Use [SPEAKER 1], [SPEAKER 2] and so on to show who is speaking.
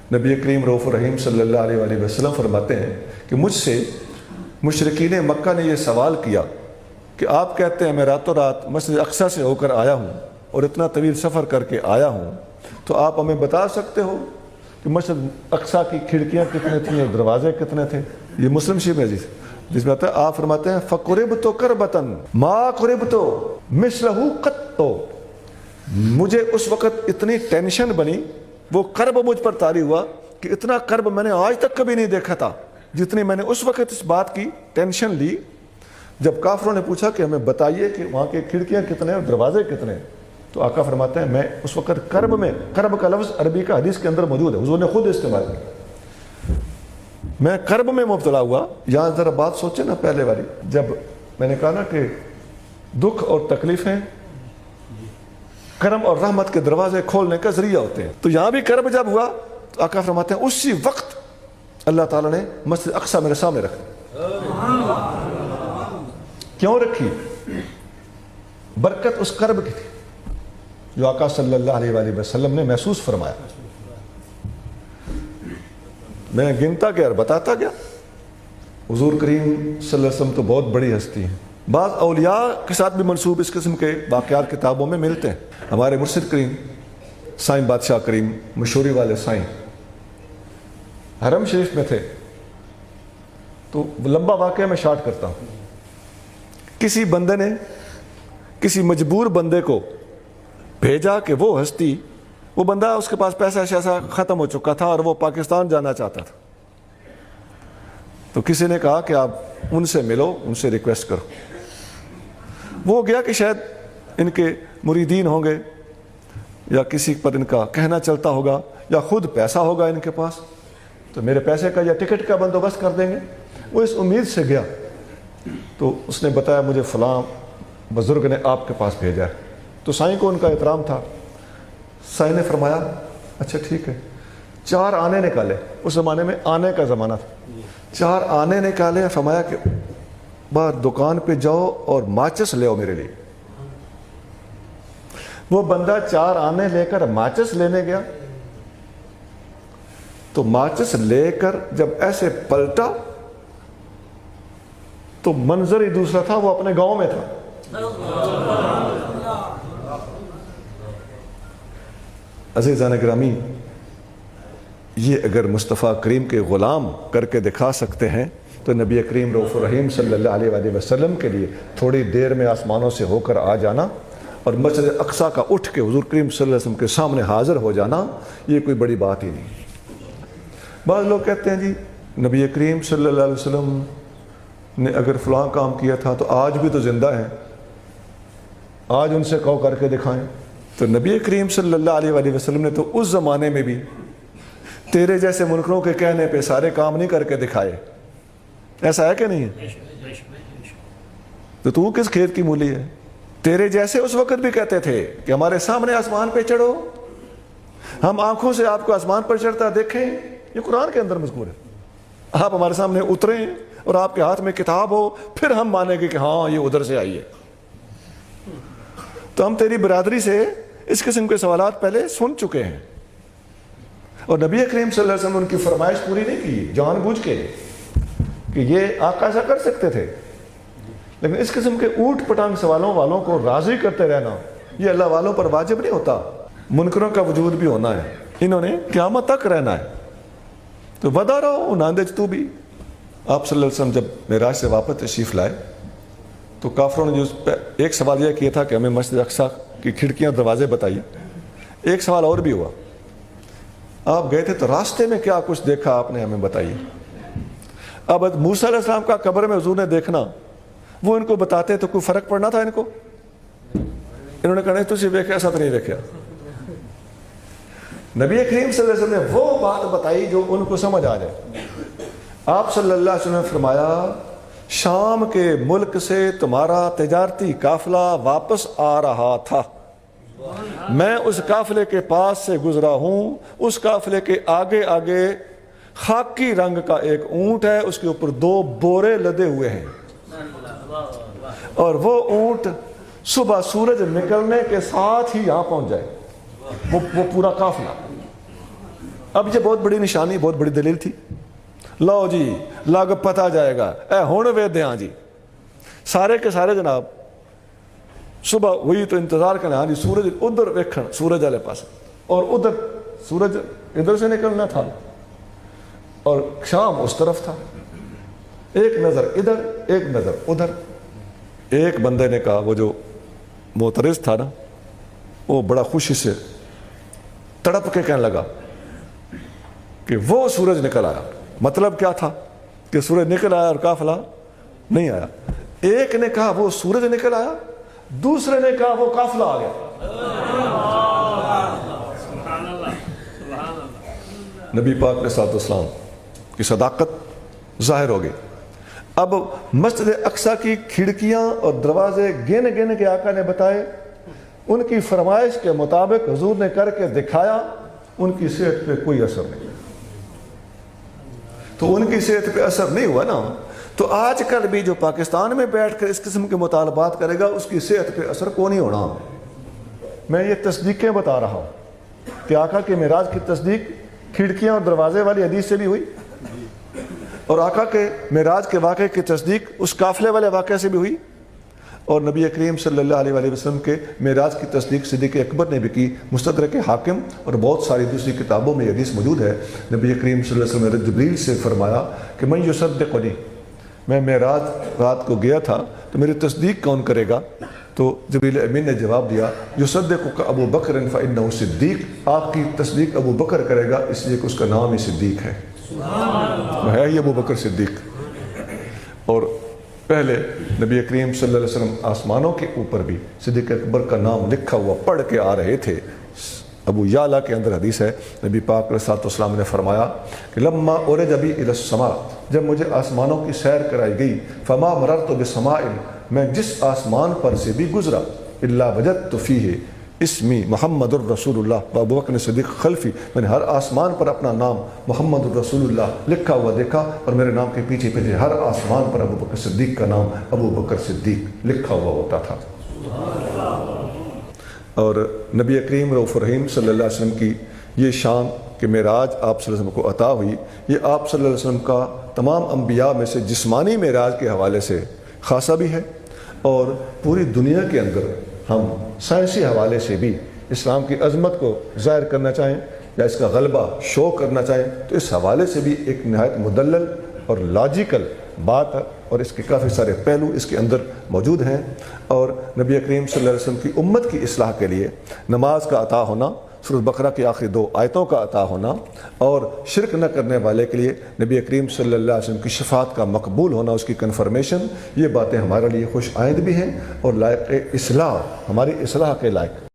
[SPEAKER 1] नबी करीम रऊफ़ रहीम सल्लल्लाहु अलैहि वसल्लम फरमाते हैं कि मुझसे मुशरिकीन मक्का ने यह सवाल किया कि आप कहते हैं मैं रातों रात मस्जिद अक्सा से होकर आया हूँ और इतना तवील सफ़र करके आया हूँ, तो आप हमें बता सकते हो कि मस्जिद अक्सा की खिड़कियाँ कितने थीं और दरवाजे कितने थे। ये मुस्लिम शरीफ है जिसमें आता है, आप फरमाते हैं फ़कुरिब तो करबतन मा कुरिब तो मिसलहू कत्तो, मुझे उस वक़्त इतनी टेंशन बनी, वो कर्ब मुझ पर तारी हुआ कि इतना कर्ब मैंने आज तक कभी नहीं देखा था जितनी मैंने उस वक़्त इस बात की टेंशन ली जब काफिरों ने पूछा कि हमें बताइए कि वहाँ की खिड़कियाँ कितने और दरवाजे कितने। तो आका फरमाते हैं मैं उस वक़्त कर्ब में, कर्ब का लफ्ज़ अरबी का हदीस के अंदर मौजूद है, हुज़ूर ने खुद इस्तेमाल किया, मैं कर्ब में मुब्तला हुआ। यहाँ ज़रा बात सोचे ना, पहले वाली जब मैंने कहा ना कि दुख और तकलीफ़ें करम और रहमत के दरवाजे खोलने का जरिया होते हैं, तो यहाँ भी कर्ब जब हुआ तो आका फरमाते हैं उसी वक्त अल्लाह ताला ने मस्जिद अक्सा मेरे सामने रखी। क्यों रखी? बरकत उस कर्ब की थी जो आका सल्लल्लाहु अलैहि वसल्लम ने महसूस फरमाया। मैं गिनता गया और बताता गया। हुजूर करीम सल्लल्लाहु अलैहि वसल्लम तो बहुत बड़ी हस्ती है, बाज़ औलिया के साथ भी मंसूब इस किस्म के वाक़यात किताबों में मिलते हैं। हमारे मुर्शिद करीम साईं बादशाह करीम मशहूरी वाले साईं हरम शरीफ में थे, तो लंबा वाक़या मैं शार्ट करता हूँ। किसी बंदे ने किसी मजबूर बंदे को भेजा कि वो हस्ती, वो बंदा उसके पास पैसा शैसा ख़त्म हो चुका था और वो पाकिस्तान जाना चाहता था, तो किसी ने कहा कि आप उनसे मिलो, उनसे रिक्वेस्ट करो। वो गया कि शायद इनके मुरीदीन होंगे या किसी पर इनका कहना चलता होगा या ख़ुद पैसा होगा इनके पास, तो मेरे पैसे का या टिकट का बंदोबस्त कर देंगे। वो इस उम्मीद से गया, तो उसने बताया मुझे फ़लाँ बुज़ुर्ग ने आपके पास भेजा है। तो साईं को उनका एहतराम था। साईं ने फरमाया अच्छा ठीक है। 4 आने निकाले, उस ज़माने में आने का ज़माना था। 4 आने निकाले, फरमाया कि बाहर दुकान पे जाओ और माचिस ले आओ मेरे लिए। वो बंदा 4 आने लेकर माचिस लेने गया, तो माचिस लेकर जब ऐसे पलटा तो मंजर ही दूसरा था, वो अपने गांव में था। अज़ीज़ान गिरामी, ये अगर मुस्तफ़ा करीम के ग़ुलाम करके दिखा सकते हैं तो नबी करीम रऊफ़ रहीम सल्लल्लाहु अलैहि वसल्लम के लिए थोड़ी देर में आसमानों से होकर आ जाना और मस्जिद अक्सा का उठ के हुज़ूर करीम सल्लल्लाहु अलैहि वसल्लम के सामने हाज़िर हो जाना, ये कोई बड़ी बात ही नहीं। बाज़ लोग कहते हैं जी नबी करीम सल्लल्लाहु अलैहि वसल्लम ने अगर फ़लाँ काम किया था तो आज भी तो ज़िंदा है, आज उनसे कहो करके दिखाएं। तो नबी करीम सल्लल्लाहु अलैहि वसल्लम ने तो उस ज़माने में भी तेरे जैसे मुनकरों के कहने पे सारे काम नहीं करके दिखाए, ऐसा है कि नहीं है? तो तू किस खेत की मूली है? तेरे जैसे उस वक़्त भी कहते थे कि हमारे सामने आसमान पे चढ़ो, हम आंखों से आपको आसमान पर चढ़ता देखें। ये कुरान के अंदर मज़कूर है। आप हमारे सामने उतरें और आपके हाथ में किताब हो, फिर हम मानेंगे कि हाँ ये उधर से आई है। तो हम तेरी बिरादरी से इस किस्म के सवालात पहले सुन चुके हैं और नबी करीम सल्लल्लाहु अलैहि वसल्लम ने उनकी फरमाइश पूरी नहीं की जानबूझ के कि ये आका ऐसा कर सकते थे। लेकिन इस किस्म के ऊट पटांग सवालों वालों को राज़ी करते रहना ये अल्लाह वालों पर वाजिब नहीं होता। मुनकरों का वजूद भी होना है, इन्होंने क़यामत तक रहना है। तो बता रहा हूँ नांदेज तू भी। आप सल्लल्लाहु अलैहि वसल्लम जब मेराज से वापस तशरीफ़ लाए तो काफिरों ने जो एक सवाल यह किया था कि हमें मस्जिद अक्सा की खिड़कियाँ दरवाजे बताइए। एक सवाल और भी हुआ, आप गए थे तो रास्ते में क्या कुछ देखा आपने, हमें बताइए। अब मूसा अलैहिस्सलाम का कब्र में हुजूर ने देखना, वो इनको बताते तो कोई फ़र्क पड़ना था इनको? इन्होंने कहा नहीं तुझे देखे, ऐसा तो नहीं देखा। नबी करीम सल्लल्लाहु अलैहि वसल्लम ने वो बात बताई जो उनको समझ आ जाए। आप सल्लल्लाहु अलैहि वसल्लम ने फरमाया शाम के मुल्क से तुम्हारा तिजारती काफिला वापस आ रहा था, मैं उस काफिले के पास से गुजरा हूँ। उस काफिले के आगे आगे खाकी रंग का एक ऊंट है, उसके ऊपर 2 बोरे लदे हुए हैं और वो ऊंट सुबह सूरज निकलने के साथ ही यहाँ पहुँच जाए, वो पूरा काफिला। اب یہ بہت بڑی نشانی، بہت بڑی دلیل تھی. لو جی لگ پتہ جائے گا اے ہن ویدیاں جی سارے کے سارے جناب. صبح ہوئی تو انتظار کرنا، ہاں جی سورج ادھر ویکھن سورج والے پاس، اور ادھر سورج ادھر سے نکلنا تھا اور شام اس طرف تھا. ایک نظر ادھر ایک نظر ادھر. ایک بندے نے کہا، وہ جو معترض تھا نا، وہ بڑا خوشی سے تڑپ کے کہنے لگا کہ وہ سورج نکل آیا. مطلب کیا تھا کہ سورج نکل آیا اور قافلہ نہیں آیا. ایک نے کہا وہ سورج نکل آیا، دوسرے نے کہا وہ قافلہ آ گیا. نبی پاک علیہ الصلوۃ والسلام کی صداقت ظاہر ہو گئی. اب مسجد اقصیٰ کی کھڑکیاں اور دروازے گن گن کے آقا نے بتائے، ان کی فرمائش کے مطابق حضور نے کر کے دکھایا. ان کی صحت پہ کوئی اثر نہیں. تو ان کی صحت پہ اثر نہیں ہوا نا، تو آج کل بھی جو پاکستان میں بیٹھ کر اس قسم کے مطالبات کرے گا اس کی صحت پہ اثر کو نہیں ہونا. میں یہ تصدیقیں بتا رہا ہوں کہ آقا کے معراج کی تصدیق کھڑکیاں اور دروازے والی حدیث سے بھی ہوئی، اور آقا کے معراج کے واقعے کی تصدیق اس قافلے والے واقعے سے بھی ہوئی، اور نبی کریم صلی اللہ علیہ وآلہ وسلم کے معراج کی تصدیق صدیق اکبر نے بھی کی. مستدرک حاکم اور بہت ساری دوسری کتابوں میں یہ حدیث موجود ہے. نبی کریم صلی اللہ علیہ وسلم نے جبریل سے فرمایا کہ من یصدقنی، میں معراج رات کو گیا تھا تو میری تصدیق کون کرے گا؟ تو جبریل امین نے جواب دیا یصدقک ابو بکر فانہ صدیق، آپ کی تصدیق ابو بکر کرے گا اس لیے کہ اس کا نام ہی صدیق ہے. ہے ہی ابو بکر صدیق. اور پہلے نبی کریم صلی اللہ علیہ وسلم آسمانوں کے اوپر بھی صدیق اکبر کا نام لکھا ہوا پڑھ کے آ رہے تھے. ابو یعلا کے اندر حدیث ہے، نبی پاک علیہ الصلوۃ والسلام نے فرمایا کہ لما عرج بی الی السماء، جب مجھے آسمانوں کی سیر کرائی گئی، فما مررت بسماء، میں جس آسمان پر سے بھی گزرا، الا وجدت فیہ اسمی محمد الرسول اللہ، ابو بکر صدیق خلفی، میں نے ہر آسمان پر اپنا نام محمد الرسول اللہ لکھا ہوا دیکھا، اور میرے نام کے پیچھے پیچھے ہر آسمان پر ابو بکر صدیق کا نام ابو بکر صدیق لکھا ہوا ہوتا تھا. اور نبی کریم رؤوف الرحیم صلی اللہ علیہ وسلم کی یہ شان کہ معراج آپ صلی اللہ علیہ وسلم کو عطا ہوئی، یہ آپ صلی اللہ علیہ وسلم کا تمام انبیاء میں سے جسمانی معراج کے حوالے سے خاصہ بھی ہے، اور پوری دنیا کے اندر ہم سائنسی حوالے سے بھی اسلام کی عظمت کو ظاہر کرنا چاہیں یا اس کا غلبہ شو کرنا چاہیں تو اس حوالے سے بھی ایک نہایت مدلل اور لاجیکل بات ہے، اور اس کے کافی سارے پہلو اس کے اندر موجود ہیں. اور نبی کریم صلی اللہ علیہ وسلم کی امت کی اصلاح کے لیے نماز کا عطا ہونا، سورۃ بقرہ کی آخری 2 آیتوں کا عطا ہونا، اور شرک نہ کرنے والے کے لیے نبی کریم صلی اللہ علیہ وسلم کی شفاعت کا مقبول ہونا، اس کی کنفرمیشن، یہ باتیں ہمارے لیے خوش آئند بھی ہیں اور لائق اصلاح، ہماری اصلاح کے لائق